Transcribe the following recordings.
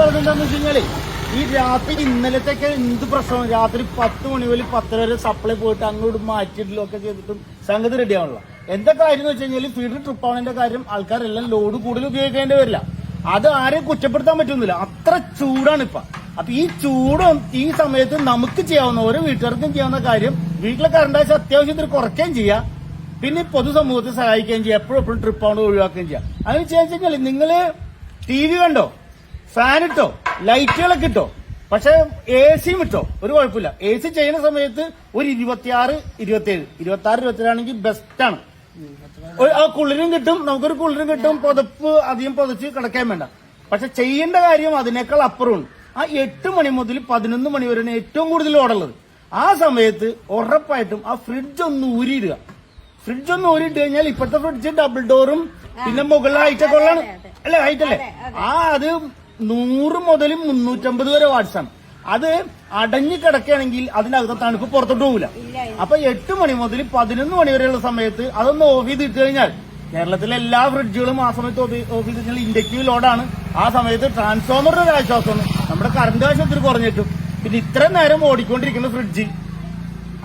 പറഞ്ഞെന്താന്ന് വെച്ച് കഴിഞ്ഞാല് ഈ രാത്രി ഇന്നലത്തെയൊക്കെ എന്ത് പ്രശ്നം, രാത്രി 10 മണി മുതൽ 10 വരെ സപ്ലൈ പോയിട്ട് അങ്ങോട്ട് മാറ്റിയിട്ടില്ലോ ഒക്കെ ചെയ്തിട്ടും സംഗതി റെഡി ആവണല്ലോ. എന്താ കാര്യം എന്ന് വെച്ച് കഴിഞ്ഞാൽ ഫീഡർ ട്രിപ്പ് ആവുന്നതിന്റെ കാര്യം ആൾക്കാരെല്ലാം ലോഡ് കൂടുതൽ ഉപയോഗിക്കേണ്ടി വരില്ല. അത് ആരെയും കുറ്റപ്പെടുത്താൻ പറ്റുന്നില്ല, അത്ര ചൂടാണ് ഇപ്പൊ. അപ്പൊ ഈ ചൂടും ഈ സമയത്ത് നമുക്ക് ചെയ്യാവുന്ന, ഓരോ വീട്ടുകാർക്കും ചെയ്യാവുന്ന കാര്യം വീട്ടിലെ കറണ്ട് ആവശ്യം അത്യാവശ്യത്തിന് കുറയ്ക്കുകയും ചെയ്യാം, പിന്നെ പൊതുസമൂഹത്തെ സഹായിക്കുകയും ചെയ്യാം, എപ്പോഴും ട്രിപ്പ് ആവുന്നത് ഒഴിവാക്കുകയും ചെയ്യാം. അങ്ങനെ ചെയ്യാൻ കഴിഞ്ഞാൽ നിങ്ങള് TV കണ്ടോ, ഫാൻ ഇട്ടോ, ലൈറ്റുകളൊക്കെ ഇട്ടോ, പക്ഷെ AC ഇട്ടോ, ഒരു കുഴപ്പമില്ല. AC ചെയ്യുന്ന സമയത്ത് ഒരു 26, 27, 26, 27 ആണെങ്കിൽ ബെസ്റ്റാണ്. ആ കുളിരും കിട്ടും, നമുക്കൊരു കുളിരും കിട്ടും, പുതപ്പ് അധികം പുതച്ച് കിടക്കാൻ വേണ്ട. പക്ഷെ ചെയ്യേണ്ട കാര്യം അതിനേക്കാൾ അപ്പുറമാണ്. ആ 8 മണി മുതൽ 11 മണി വരെയാണ് ഏറ്റവും കൂടുതൽ ഓടുള്ളത്. ആ സമയത്ത് ഉറപ്പായിട്ടും ആ ഫ്രിഡ്ജ് ഒന്ന് ഊരിയിടുക. ഫ്രിഡ്ജ് ഒന്ന് ഊരിയിട്ട് കഴിഞ്ഞാൽ ഇപ്പോഴത്തെ ഫ്രിഡ്ജ് ഡബിൾ ഡോറും പിന്നെ മുകളിൽ ഹൈറ്റൊക്കെ ഉള്ളതാണ്, അല്ലെ? ഹൈറ്റ് അല്ലേ? അത് 100 മുതൽ 350 വരെ വാട്സാണ്. അത് അടഞ്ഞു കിടക്കുകയാണെങ്കിൽ അതിനകത്ത് തണുപ്പ് പുറത്തോട്ട് പോകില്ല. അപ്പൊ 8 മണി മുതൽ 11 മണി വരെയുള്ള സമയത്ത് അതൊന്ന് ഓഫ് ചെയ്ത് ഇട്ട് കഴിഞ്ഞാൽ, കേരളത്തിലെ എല്ലാ ഫ്രിഡ്ജുകളും ആ സമയത്ത് ഓഫ് ചെയ്ത് കഴിഞ്ഞാൽ ഇൻഡക്റ്റീവ് ലോഡാണ്. ആ സമയത്ത് ട്രാൻസ്ഫോമറിന്റെ ഒരു ആശ്വാസമാണ്, നമ്മുടെ കറണ്ട് ആവശ്യത്തിന് കുറഞ്ഞിട്ടും. പിന്നെ ഇത്ര നേരം ഓടിക്കൊണ്ടിരിക്കുന്ന ഫ്രിഡ്ജ്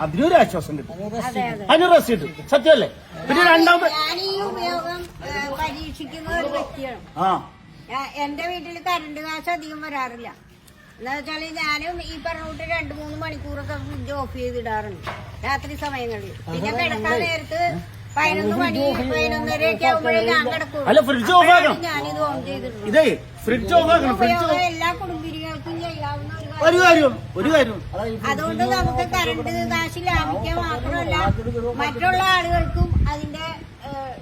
അതിനൊരു ആശ്വാസം കിട്ടും, അതിനൊരു റെസ്റ്റ് കിട്ടും. സത്യമല്ലേ? പിന്നെ രണ്ടാമത് പരീക്ഷിക്കുന്ന ഒരു വ്യക്തിയാണ്. എന്റെ വീട്ടിൽ കറണ്ട് കാശ് അധികം വരാറില്ല. എന്താ വെച്ചാല് ഞാനും ഈ പറഞ്ഞിട്ട് 2-3 മണിക്കൂറൊക്കെ ഫ്രിഡ്ജ് ഓഫ് ചെയ്തിടാറുണ്ട് രാത്രി സമയങ്ങളിൽ. പിന്നെ കിടക്കാൻ നേരത്ത് 11 മണി 11:30 ആകുമ്പോഴേ ഞാൻ കിടക്കും. ഞാനിത് ഓൺ ചെയ്തിട്ടുണ്ട്. എല്ലാ കുടുംബിനികൾക്കും ചെയ്യാവുന്ന ഒരു കാര്യം. അതുകൊണ്ട് നമുക്ക് കറണ്ട് കാശ് ലാഭിക്കാൻ മാത്രമല്ല മറ്റുള്ള ആളുകൾക്കും അതിന്റെ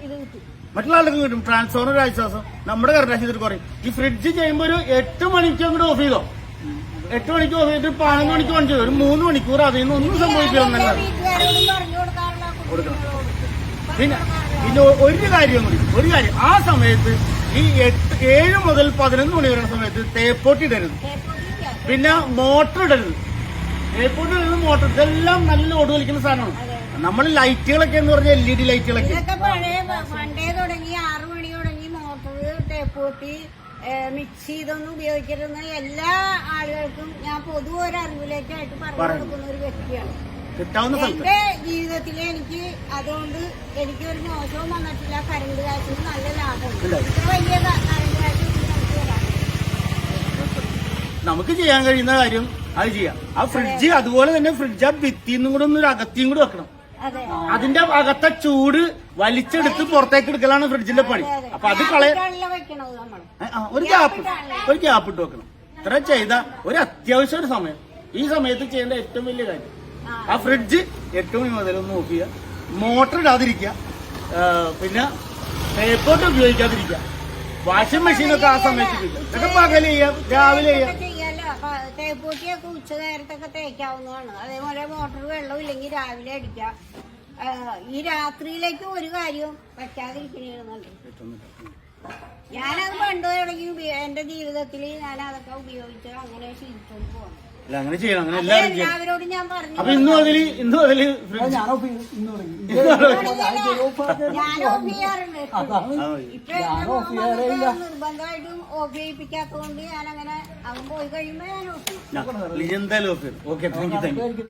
ഇത് കിട്ടും. മറ്റുള്ള ആളുകൾക്ക് കിട്ടും ട്രാൻസ്ഫോമർ ആശ്വാസം, നമ്മുടെ കറണ്ട് ആവശ്യത്തിൽ കുറയും. ഈ ഫ്രിഡ്ജ് ചെയ്യുമ്പോൾ ഒരു 8 മണിക്ക് അങ്ങോട്ട് ഓഫ് ചെയ്തോ, 8 മണിക്ക് ഓഫ് ചെയ്തിട്ട് 11 മണിക്ക് ഓൺ ചെയ്തു, ഒരു 3 മണിക്കൂർ അതിൽ നിന്ന് ഒന്നും സംഭവിക്കില്ല. കൊടുക്കണം. പിന്നെ ഒരു കാര്യം, ആ സമയത്ത് ഈ 7 മുതൽ 11 മണി വരെ സമയത്ത് തേപ്പോട്ടി ഇടരുത്, പിന്നെ മോട്ടർ ഇടരുത്. തേപ്പോട്ടി ഇടരുത്, മോട്ടർ, ഇതെല്ലാം നല്ല ഓട് വലിക്കുന്ന സാധനമാണ്. നമ്മൾ ലൈറ്റുകളൊക്കെ എന്ന് പറഞ്ഞാൽ LED ലൈറ്റുകളൊക്കെ പണ്ടേ തുടങ്ങി 6 മണി തുടങ്ങി മോട്ടർ, തേപ്പോട്ടി, മിക്സി ഇതൊന്നും ഉപയോഗിച്ചിരുന്ന എല്ലാ ആളുകൾക്കും ഞാൻ പൊതുവെ ഒരു അറിവിലേക്കായിട്ട് പറഞ്ഞു കൊടുക്കുന്ന ഒരു വ്യക്തിയാണ്. എന്റെ ജീവിതത്തില് എനിക്ക് അതുകൊണ്ട് എനിക്കൊരു മോശവും വന്നിട്ടില്ല. കറണ്ട് കാശിന് നല്ല ലാഭമുണ്ട്. ഇത്ര വലിയ കറണ്ട് കാശ് നമുക്ക് ചെയ്യാൻ കഴിയുന്ന കാര്യം അത് ചെയ്യാം. ആ ഫ്രിഡ്ജ് അതുപോലെ തന്നെ ഫ്രിഡ്ജ് ആ ഭിത്തിന്നും കൂടെ ഒരു അകത്തിയും കൂടെ വെക്കണം. അതിന്റെ അകത്തെ ചൂട് വലിച്ചെടുത്ത് പുറത്തേക്ക് എടുക്കലാണ് ഫ്രിഡ്ജിന്റെ പണി. അപ്പൊ അത് ഒരു ഗ്യാപ്പ് ഇട്ട് വെക്കണം. ഇത്ര ചെയ്ത ഒരു അത്യാവശ്യ ഒരു സമയം, ഈ സമയത്ത് ചെയ്യേണ്ട ഏറ്റവും വലിയ കാര്യം ആ ഫ്രിഡ്ജ് 8 മണി മുതൽ ഒന്ന് ഓഫ് ചെയ്യുക, മോട്ടർ ഇടാതിരിക്കുക, പിന്നെ തേപ്പോട്ട് ഉപയോഗിക്കാതിരിക്കുക, വാഷിംഗ് മെഷീനൊക്കെ ആ സമയത്ത് ഇതൊക്കെ പകല് ചെയ്യാം, രാവിലെ ചെയ്യാം. തേപ്പൂട്ടിയൊക്കെ ഉച്ച നേരത്തൊക്കെ തേക്കാവുന്നതാണ്. അതേപോലെ മോട്ടർ വെള്ളം ഇല്ലെങ്കിൽ രാവിലെ അടിക്കാം. ഈ രാത്രിയിലേക്ക് ഒരു കാര്യവും വെക്കാതിരിക്കണേന്നുണ്ട്. ഞാനത് പണ്ട് തുടങ്ങി എന്റെ ജീവിതത്തിൽ ഞാൻ അതൊക്കെ ഉപയോഗിച്ച് അങ്ങനെ ശീലിച്ചോണ്ട് പോകണം. അങ്ങനെ ചെയ്യണം, അങ്ങനെ എല്ലാവരോടും ഞാൻ പറഞ്ഞു. അപ്പൊ ഇന്നും അതില് ഞാൻ ഓഫ് ചെയ്യാറുണ്ട്. ഇപ്പൊ നിർബന്ധമായിട്ടും ഓഫ് ചെയ്യിപ്പിക്കാത്തതുകൊണ്ട് ഞാൻ അങ്ങനെ അവൻ പോയി കഴിയുമ്പോ ഞാൻ ഓഫ് ചെയ്യും. എന്തായാലും ഓക്കെ. Thank you.